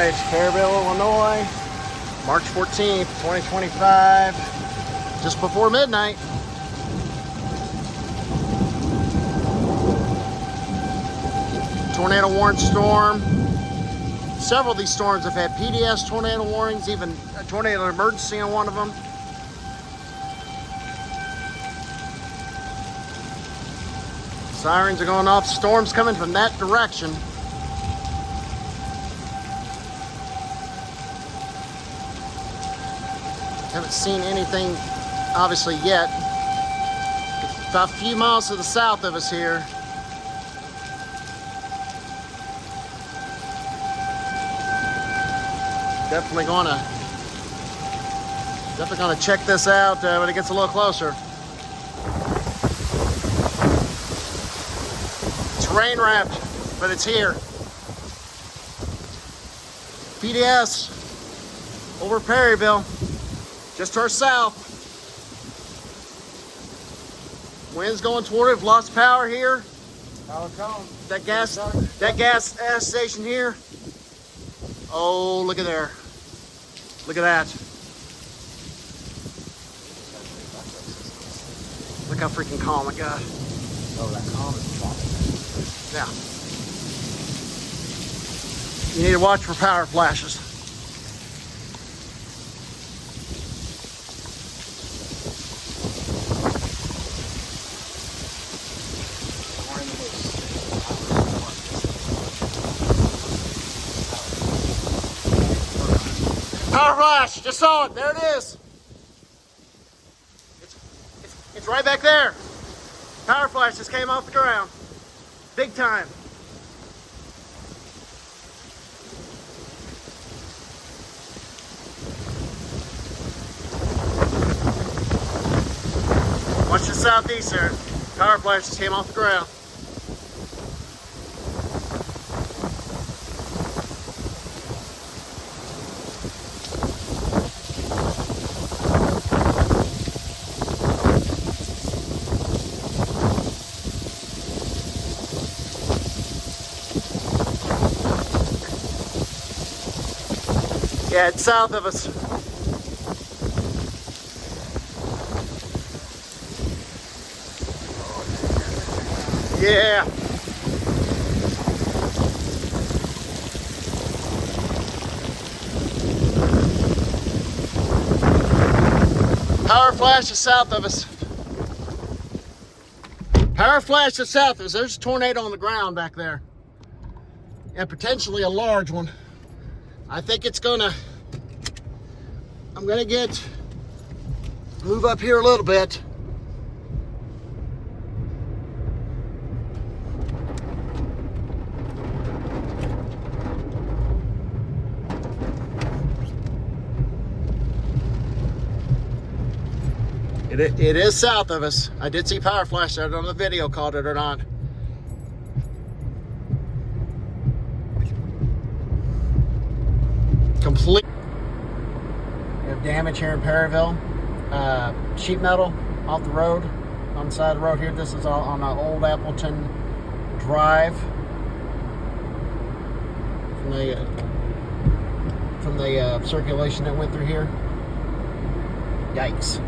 Alright, Perryville, Illinois, March 14th, 2025, just before midnight. Tornado warning storm. Several of these storms have had PDS tornado warnings, even a tornado emergency on one of them. Sirens are going off. Storms coming from that direction. Haven't seen anything, obviously, yet. About a few miles to the south of us here. Definitely gonna check this out when it gets a little closer. It's rain wrapped, but it's here. PDS over Perryville, just to our south. Wind's going toward it. We've lost power here. Power gone. That gas station here. Oh, look at there. Look at that. Look how freaking calm it got. Oh, that calm is dropping. Yeah. You need to watch for power flashes. Power flash, just saw it. There it is. It's right back there. Power flash just came off the ground. Big time. Watch the southeast there. Power flash just came off the ground. Yeah, it's south of us. Yeah. Power flash is south of us. Power flash is south of us. There's a tornado on the ground back there. And potentially a large one. I think I'm gonna move up here a little bit. It is south of us. I did see power flash. I don't know if the video caught it or not. Complete. We have damage here in Perryville. Sheet metal off the road, on the side of the road here. This is on Old Appleton Drive. From the circulation that went through here. Yikes.